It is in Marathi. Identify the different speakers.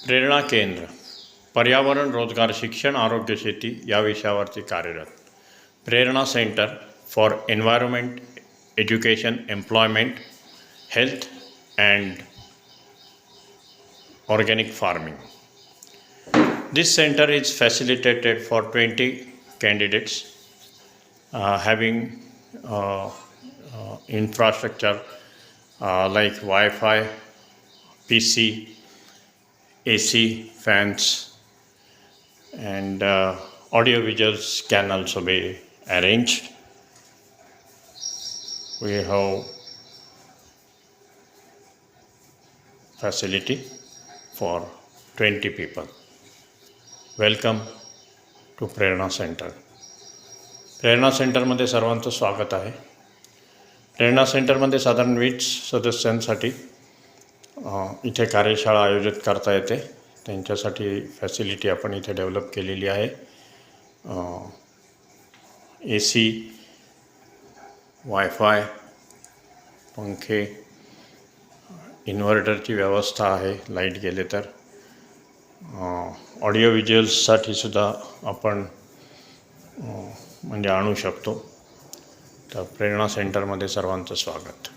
Speaker 1: प्रेरणा केंद्र पर्यावरण, रोजगार, शिक्षण, आरोग्य, शेती या विषयावरती कार्यरत. Prerna centre for environment, education, employment, health and organic farming. This center is facilitated for 20 candidates having infrastructure like Wi-Fi, PC, AC, fans, and audio visuals can also be arranged. We have facility for 20 people. Welcome to Prerna centre. Prerna सेंटरमध्ये सर्वांचं स्वागत आहे. प्रेरणा सेंटरमध्ये साधारण 20 सदस्यांसाठी इथे कार्यशाळा आयोजित करता येते. त्यांच्यासाठी फॅसिलिटी आपण इथे डेव्हलप केलेली आहे. AC, वायफाय, पंखे, इन्व्हर्टरची व्यवस्था आहे लाईट गेले तर. ऑडिओ व्हिज्युअल्ससाठी सुद्धा आपण म्हणजे आणू शकतो. तर प्रेरणा सेंटरमध्ये सर्वांचं स्वागत.